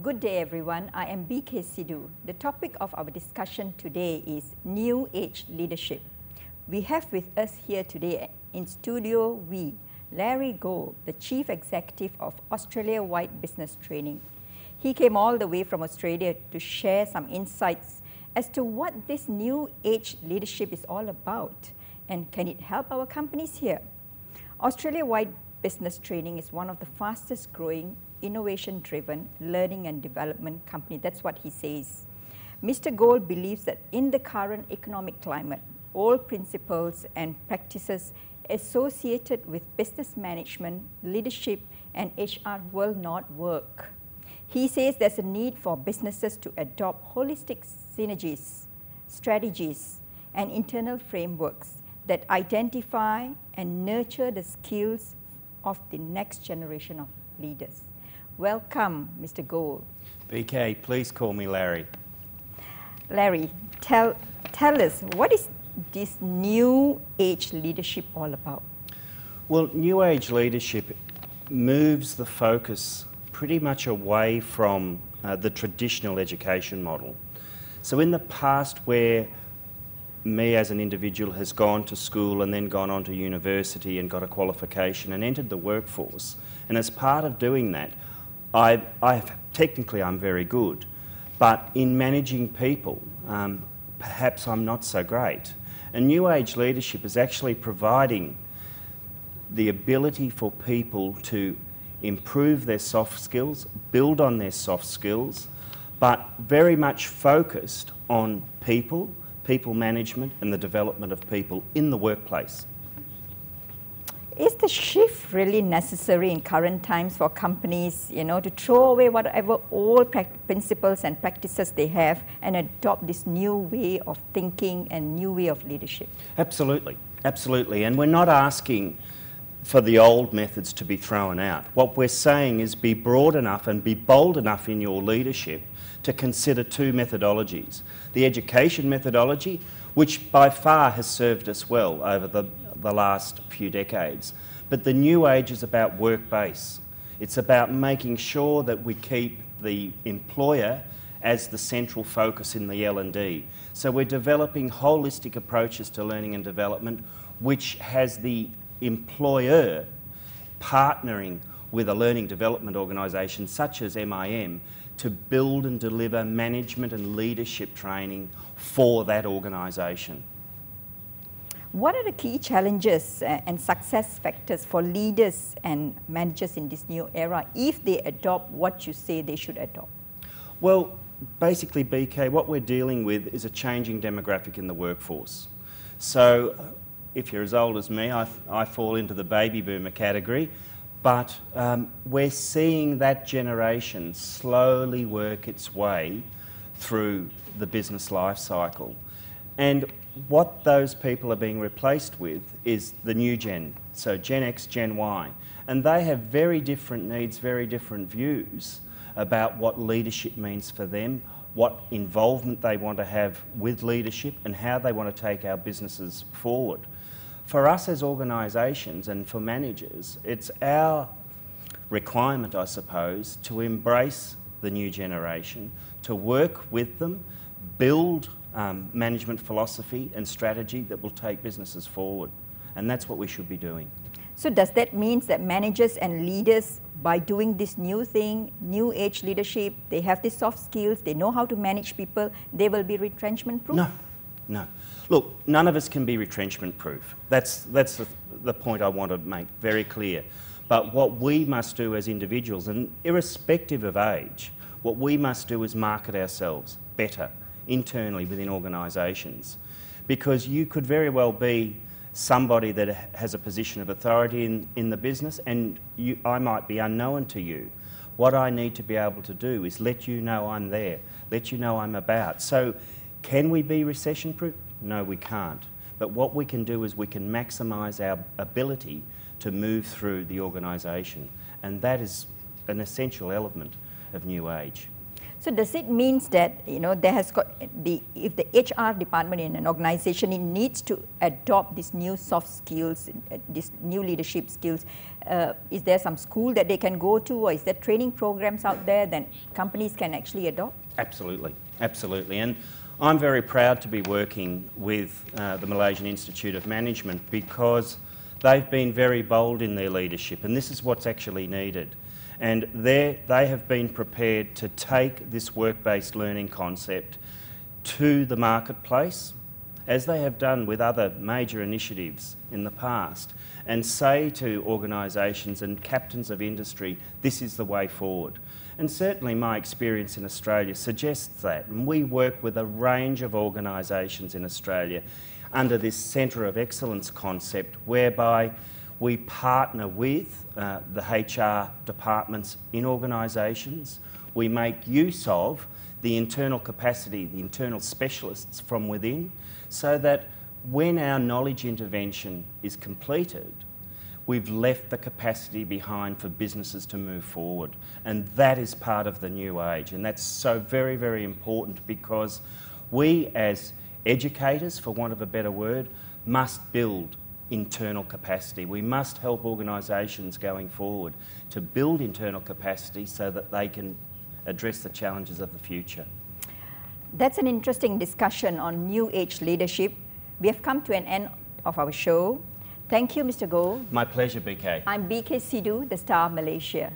Good day everyone, I am BK Sidhu. The topic of our discussion today is New Age Leadership. We have with us here today in Studio V, Larry Gold, the Chief Executive of Australia-wide Business Training. He came all the way from Australia to share some insights as to what this New Age Leadership is all about and can it help our companies here. Australia-wide Business Training is one of the fastest growing innovation-driven learning and development company. That's what he says. Mr. Gold believes that in the current economic climate, all principles and practices associated with business management, leadership, and HR will not work. He says there's a need for businesses to adopt holistic synergies, strategies, and internal frameworks that identify and nurture the skills of the next generation of leaders. Welcome, Mr. Gold. BK, please call me Larry. Larry, tell us, what is this New Age Leadership all about? Well, New Age Leadership moves the focus pretty much away from the traditional education model. So in the past, where me as an individual has gone to school and then gone on to university and got a qualification and entered the workforce, and as part of doing that, technically I'm very good, but in managing people, perhaps I'm not so great. And New Age Leadership is actually providing the ability for people to improve their soft skills, build on their soft skills, but very much focused on people management and the development of people in the workplace. Is the shift really necessary in current times for companies, to throw away whatever old principles and practices they have and adopt this new way of thinking and new way of leadership? Absolutely, absolutely. And we're not asking for the old methods to be thrown out. What we're saying is be broad enough and be bold enough in your leadership to consider two methodologies. The education methodology, which by far has served us well over the last few decades. But the new age is about work base. It's about making sure that we keep the employer as the central focus in the L&D. So we're developing holistic approaches to learning and development, which has the employer partnering with a learning development organisation such as MIM to build and deliver management and leadership training for that organisation. What are the key challenges and success factors for leaders and managers in this new era if they adopt what you say they should adopt? Well, basically, BK, what we're dealing with is a changing demographic in the workforce. So if you're as old as me, I fall into the baby boomer category, but we're seeing that generation slowly work its way through the business life cycle. And what those people are being replaced with is the new gen, so Gen X, Gen Y. And they have very different needs, very different views about what leadership means for them, what involvement they want to have with leadership, and how they want to take our businesses forward. For us as organisations and for managers, it's our requirement, I suppose, to embrace the new generation, to work with them, build management philosophy and strategy that will take businesses forward. And that's what we should be doing. So does that mean that managers and leaders, by doing this new thing, new age leadership, they have the soft skills, they know how to manage people, they will be retrenchment proof? No. Look, none of us can be retrenchment proof. That's the point I want to make very clear. But what we must do as individuals, and irrespective of age, what we must do is market ourselves better internally within organisations, because you could very well be somebody that has a position of authority in the business, and I might be unknown to you. What I need to be able to do is let you know I'm there, let you know I'm about. So can we be recession proof? No, we can't. But what we can do is we can maximise our ability to move through the organisation, and that is an essential element of New Age. So does it mean that there has got if the HR department in an organization, it needs to adopt these new soft skills, these new leadership skills? Is there some school that they can go to, or is there training programs out there that companies can actually adopt? Absolutely, absolutely. And I'm very proud to be working with the Malaysian Institute of Management, because they've been very bold in their leadership, and this is what's actually needed. And they have been prepared to take this work-based learning concept to the marketplace, as they have done with other major initiatives in the past, and say to organisations and captains of industry, this is the way forward. And certainly my experience in Australia suggests that. And we work with a range of organisations in Australia under this Centre of Excellence concept, whereby we partner with the HR departments in organisations. We make use of the internal capacity, the internal specialists from within, so that when our knowledge intervention is completed, we've left the capacity behind for businesses to move forward. And that is part of the new age. And that's so very, very important, because we as educators, for want of a better word, must build internal capacity. We must help organisations going forward to build internal capacity so that they can address the challenges of the future. That's an interesting discussion on new age leadership. We have come to an end of our show. Thank you, Mr. Goh. My pleasure, BK. I'm BK Sidhu, the Star of Malaysia.